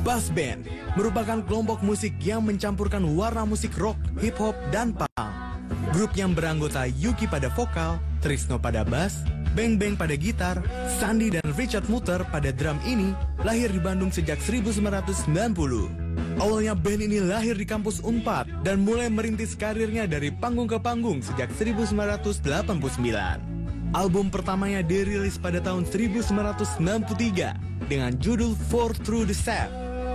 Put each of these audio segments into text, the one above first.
Bass Band merupakan kelompok musik yang mencampurkan warna musik rock, hip hop, dan punk. Grup yang beranggota Yuki pada vokal, Trisno pada bass, Beng Beng pada gitar, Sandi dan Richard Muter pada drum ini lahir di Bandung sejak 1990. Awalnya band ini lahir di kampus Unpad dan mulai merintis karirnya dari panggung ke panggung sejak 1989. Album pertamanya dirilis pada tahun 1993 dengan judul Four Through the Set.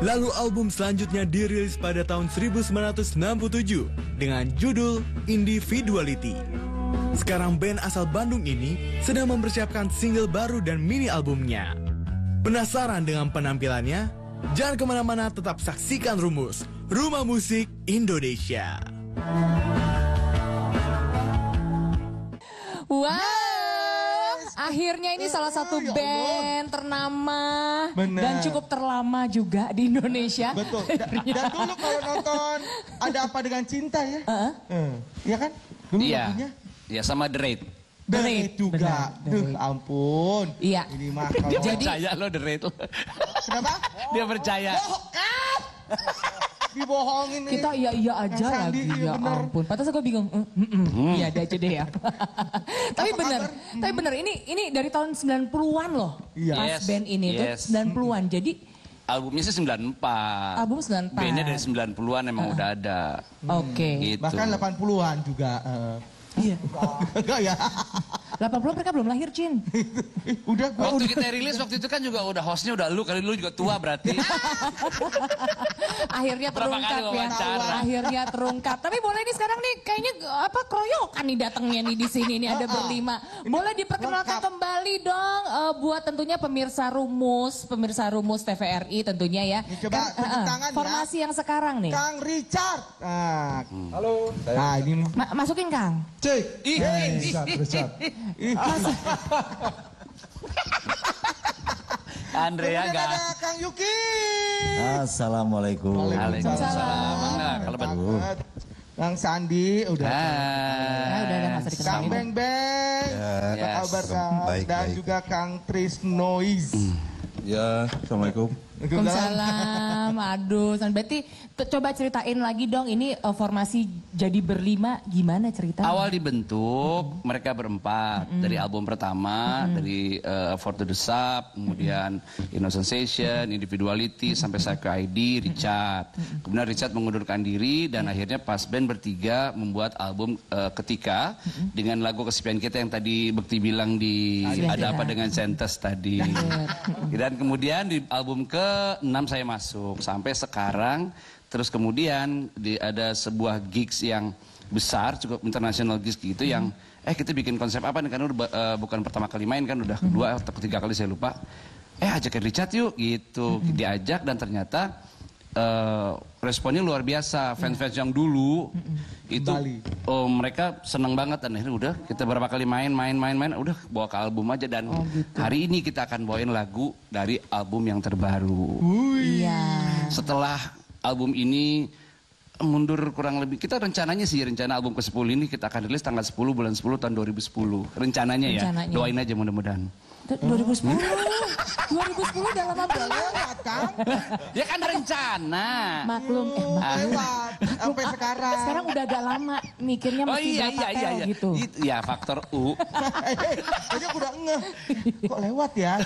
Lalu album selanjutnya dirilis pada tahun 1997 dengan judul Individuality. Sekarang band asal Bandung ini sedang mempersiapkan single baru dan mini albumnya. Penasaran dengan penampilannya? Jangan kemana-mana, tetap saksikan Rumus, Rumah Musik Indonesia. Wow! Akhirnya ini salah satu band ternama dan cukup terlama juga di Indonesia. Betul. Dan dulu kalau nonton Ada Apa Dengan Cinta ya, iya kan? Dulu lagunya. Iya sama The Raid. The Raid juga. Duh, ampun. Iya. Ini mah kalau Dia percaya lo The Raid lo. Kenapa? Dia percaya. Dibohongin Kita iya aja lagi, ya ampun. Pantas aku bingung. Iya ada aja deh ya. Tapi bener, ini dari tahun 90-an loh. Iya. Pas band ini tuh 90-an. Jadi albumnya sih 94. Album 94. Bandnya dari 90-an emang udah ada. Oke. Gitu. Bahkan 80-an juga. Iya. Enggak ya? 80 mereka belum lahir, Cin. Udah gua Waktu kita rilis waktu itu kan juga udah hostnya udah lu, kali lu juga tua berarti. Akhirnya Berapa terungkap kali ya. wawancara? Akhirnya terungkap. Tapi boleh nih sekarang nih kayaknya keroyokan nih datangnya nih di sini nih ada berlima. Boleh diperkenalkan kembali dong buat tentunya pemirsa Rumus TVRI tentunya ya. Coba tunjuk tangan ya. Formasi yang sekarang nih. Kang Richard. Halo, Nah, ini Masukin Kang. cek. Richard. Andrea Kemudian gak? ada Kang Yuki. Assalamualaikum. Waalaikumsalam. Nah, kalau Banget. Kang Sandi udah. Udah masa Kang dikenalin. Beng Beng. Apa kabar Kang? Baik, Dan baik. juga Kang Trisnois. Ya, assalamualaikum. Waalaikumsalam. Aduh, berarti coba ceritain lagi dong ini formasi jadi berlima gimana ceritanya? awal dibentuk mereka berempat dari album pertama dari For to the Sub, kemudian Innocent Sensation, Individuality sampai Psycho ID, Richard. Kemudian Richard mengundurkan diri dan akhirnya pas band bertiga membuat album Ketika dengan lagu kesepian kita yang tadi Bekti bilang di Ada Apa Dengan Sentes tadi. Dan kemudian di album ke-6 saya masuk sampai sekarang. Terus kemudian ada sebuah gigs yang besar, cukup international gigs gitu yang kita bikin konsep apa nih, karena bukan pertama kali main kan, udah kedua atau ketiga kali saya lupa. Ajakin Richard yuk gitu. Diajak dan ternyata responnya luar biasa. Fans-fans yang dulu itu mereka seneng banget dan akhirnya udah kita berapa kali main udah bawa ke album aja dan hari ini kita akan bawain lagu dari album yang terbaru. Iya. Setelah album ini mundur kurang lebih, kita rencana album ke-10 ini kita akan rilis tanggal 10 bulan 10 tahun 2010 rencananya ya. Doain aja mudah-mudahan. 2010 udah lama Lewat Kang. Ya kan rencana. Maklum Lewat sampai sekarang. Sekarang udah agak lama mikirnya mesti berapa gitu. Itu ya faktor U. Tadi aku udah ngeh. Kok lewat ya?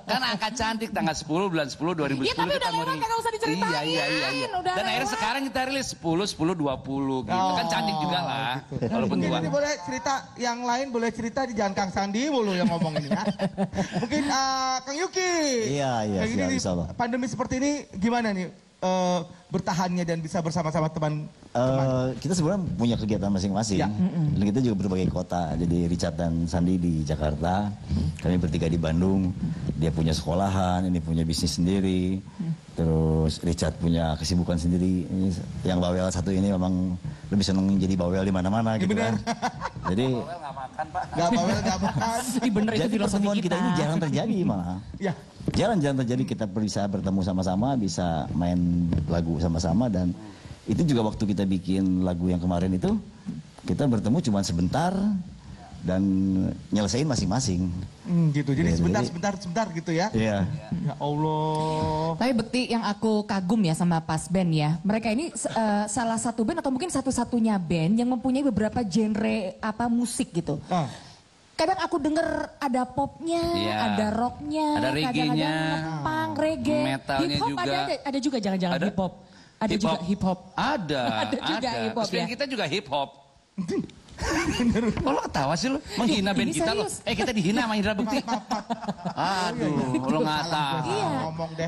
Kan angka cantik tanggal 10 bulan 10 2010 Iya tapi kita udah lewat kan gak usah diceritain. Iya. Udah Dan akhirnya lewat. sekarang kita rilis 10 20 gitu. Kan cantik juga lah. Walaupun Mungkin tua. ini boleh cerita yang lain, boleh cerita di jangan Kang Sandi mulu yang ngomong ini ya. Mungkin Kang Yuki. Iya, Kayak gini siap, nih, insya Allah. pandemi seperti ini gimana nih bertahannya dan bisa bersama-sama teman? Kita sebenarnya punya kegiatan masing-masing. Ya. Dan kita juga berbagai kota. Jadi Richard dan Sandi di Jakarta, kami bertiga di Bandung. Dia punya sekolahan, ini punya bisnis sendiri. Terus Richard punya kesibukan sendiri. Ini yang bawel satu ini memang lebih seneng jadi bawel di mana-mana gitu kan. Jadi Nggak makan Pak. Gak bawel, gak makan. Bener itu jadi filosofi pertemuan kita ini jarang terjadi malah. Ya. Jarang terjadi kita bisa bertemu sama-sama, bisa main lagu sama-sama dan itu juga waktu kita bikin lagu yang kemarin itu kita bertemu cuma sebentar dan nyelesain masing-masing. Gitu. Jadi sebentar gitu ya. Iya. Ya Allah. Tapi Bekti yang aku kagum ya sama Pas Band ya. Mereka ini salah satu band atau mungkin satu-satunya band yang mempunyai beberapa genre musik gitu. Kadang aku denger ada popnya, ada rocknya, ada reggae-nya, kadang-kadang punk, reggae, metalnya hip hop juga. ada juga jangan-jangan hip hop. Ada hip juga hip hop. Ada juga hip hop ya. Kita juga hip hop. Oh, lo ketawa sih lo? Menghina band kita lo. Kita dihina sama Indra Bekti. Aduh, lo ngata. Iya,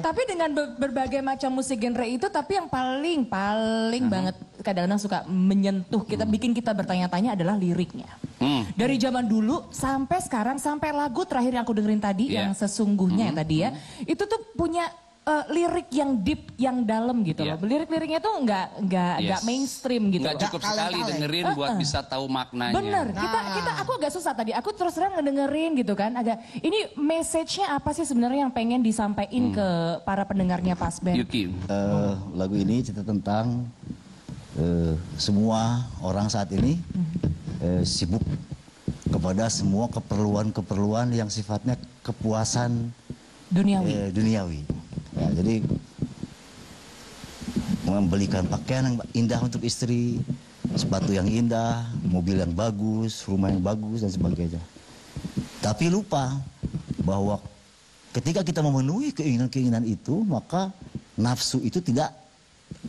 tapi dengan berbagai macam musik genre itu, tapi yang paling banget kadang-kadang suka menyentuh kita, bikin kita bertanya-tanya adalah liriknya. Dari zaman dulu sampai sekarang, sampai lagu terakhir yang aku dengerin tadi, yang sesungguhnya tadi ya, itu tuh punya lirik yang deep, yang dalam gitu loh. Lirik-liriknya tuh nggak mainstream gitu. Nggak cukup sekali dengerin buat bisa tahu maknanya. Bener, aku agak susah tadi. Aku terus terang ngedengerin gitu kan. Ini message-nya apa sih sebenarnya yang pengen disampaikan ke para pendengarnya Pas Band? Yuki. Lagu ini cerita tentang semua orang saat ini sibuk kepada semua keperluan-keperluan yang sifatnya kepuasan duniawi. Ya, jadi membelikan pakaian yang indah untuk istri, sepatu yang indah, mobil yang bagus, rumah yang bagus dan sebagainya. Tapi lupa bahwa ketika kita memenuhi keinginan-keinginan itu, maka nafsu itu tidak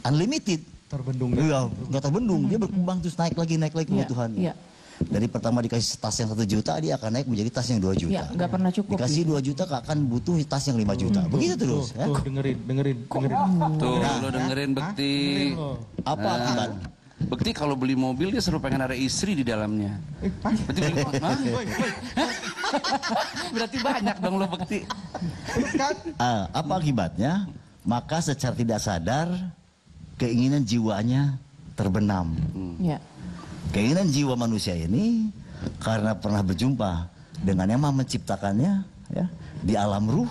unlimited. Terbendung. Iya, nggak terbendung. Dia berkembang terus naik lagi kebutuhannya. Iya. Dari pertama dikasih tas yang 1 juta, dia akan naik menjadi tas yang 2 juta. Iya, nggak pernah cukup. Dikasih 2 juta, akan butuh tas yang 5 juta. Begitu terus. Tuh, dengerin. Tuh, lo dengerin Bekti. Apa akibat? Bekti kalau beli mobil dia selalu pengen ada istri di dalamnya. Bekti beli Berarti banyak dong lo Bekti. Apa akibatnya? Maka secara tidak sadar keinginan jiwanya terbenam. Iya. Keinginan jiwa manusia ini karena pernah berjumpa dengan yang Maha menciptakannya ya, di alam ruh,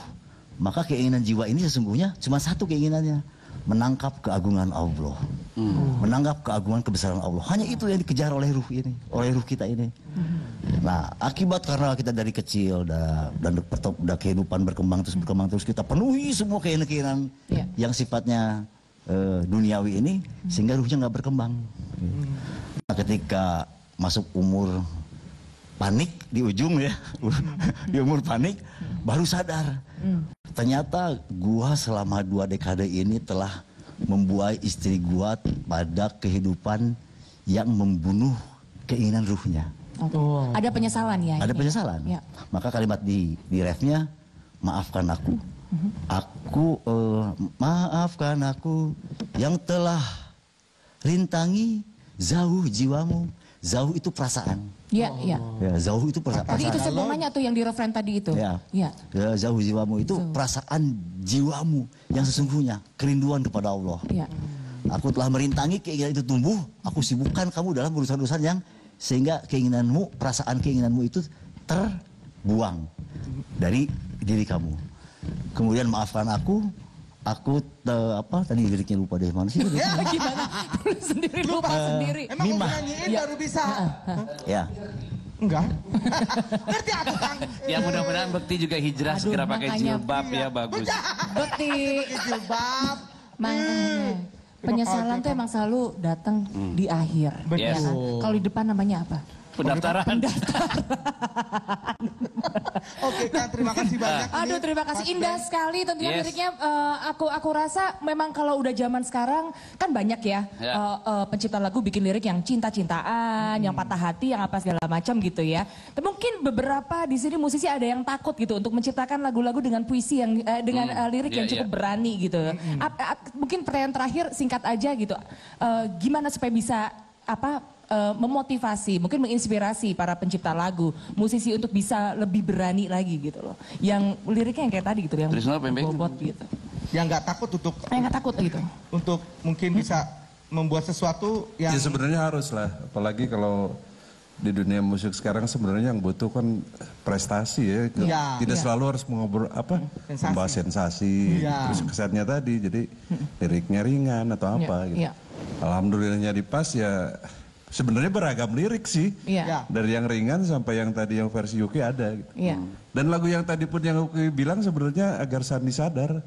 maka keinginan jiwa ini sesungguhnya cuma satu keinginannya, menangkap keagungan Allah. Menangkap keagungan kebesaran Allah. Hanya itu yang dikejar oleh ruh ini, oleh ruh kita ini. Nah, akibat karena kita dari kecil dan kehidupan berkembang terus kita penuhi semua keinginan yang sifatnya duniawi ini, sehingga ruhnya nggak berkembang. Nah, ketika masuk umur panik di ujung ya, di umur panik baru sadar. Ternyata gua selama 2 dekade ini telah membuai istri gua pada kehidupan yang membunuh keinginan ruhnya. Ada penyesalan ya? Ada penyesalan. Ya. Maka kalimat di refnya, maafkan aku. Maafkan aku yang telah rintangi jauh jiwamu. Jauh itu perasaan. Iya. Ya, jauh itu perasaan. Tadi itu sambungannya tuh yang di referen tadi itu. Ya. Jauh jiwamu itu perasaan jiwamu yang sesungguhnya, kerinduan kepada Allah. Iya. Aku telah merintangi keinginan itu tumbuh, aku sibukkan kamu dalam urusan-urusan yang sehingga keinginanmu, perasaan keinginanmu itu terbuang dari diri kamu. Kemudian maafkan aku tadi liriknya lupa deh, mana sih? Gimana? Lupa sendiri. Emang mau nyanyiin baru bisa? Ya. Enggak. Ngerti aku, Kang. Ya mudah-mudahan Bekti juga hijrah segera pakai jilbab ya, bagus. Bekti. Jilbab. Makanya. Penyesalan tuh emang selalu datang di akhir. Betul. Ya kan? Kalau di depan namanya apa? Pendaftaran. Oke, Kang, terima kasih banyak. Aduh, terima kasih, indah sekali tentunya liriknya. Aku rasa memang kalau udah zaman sekarang kan banyak ya pencipta lagu bikin lirik yang cinta-cintaan, yang patah hati, yang apa segala macam gitu ya. Tapi mungkin beberapa di sini musisi ada yang takut gitu untuk menciptakan lagu-lagu dengan puisi yang dengan lirik yang cukup berani gitu. Mungkin pertanyaan terakhir singkat aja gitu. Gimana supaya bisa memotivasi, mungkin menginspirasi para pencipta lagu, musisi untuk bisa lebih berani lagi gitu loh. Yang liriknya yang kayak tadi gitu, yang bobot gitu. Yang nggak takut untuk gitu. Untuk mungkin bisa membuat sesuatu yang Ya sebenarnya harus lah, apalagi kalau di dunia musik sekarang sebenarnya yang butuh kan prestasi ya. Tidak selalu harus membahas sensasi, terus kesannya tadi, jadi liriknya ringan atau apa gitu. Alhamdulillahnya di Pas ya. Sebenarnya beragam lirik sih, dari yang ringan sampai yang tadi yang versi Yuki ada. Gitu. Dan lagu yang tadi pun yang Yuki bilang sebenarnya agar Sandi sadar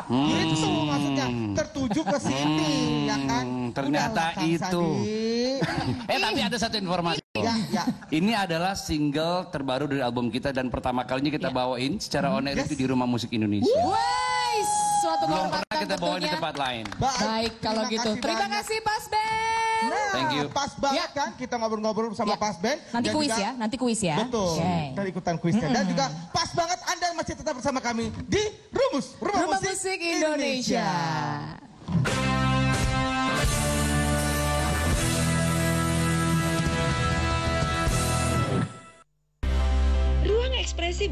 Itu maksudnya tertuju ke sini, ya kan? Ternyata Kang itu. Sandi. Tapi ada satu informasi. Ya. Ini adalah single terbaru dari album kita dan pertama kalinya kita bawain secara on air itu di Rumah Musik Indonesia. Wah, suatu Belum kehormatan pernah kita bawain di tentunya. tempat lain. Baik kalau gitu. Terima banyak. kasih Pas Ben. Nah, Thank you. pas banget kan kita ngobrol-ngobrol sama Ya. Pas Ben. Nanti Dan kuis juga- ya, nanti kuis ya. Betul, Oke. kita ikutan kuisnya. Dan juga pas banget Anda masih tetap bersama kami di Rumah Musik Indonesia. Ruang ekspresi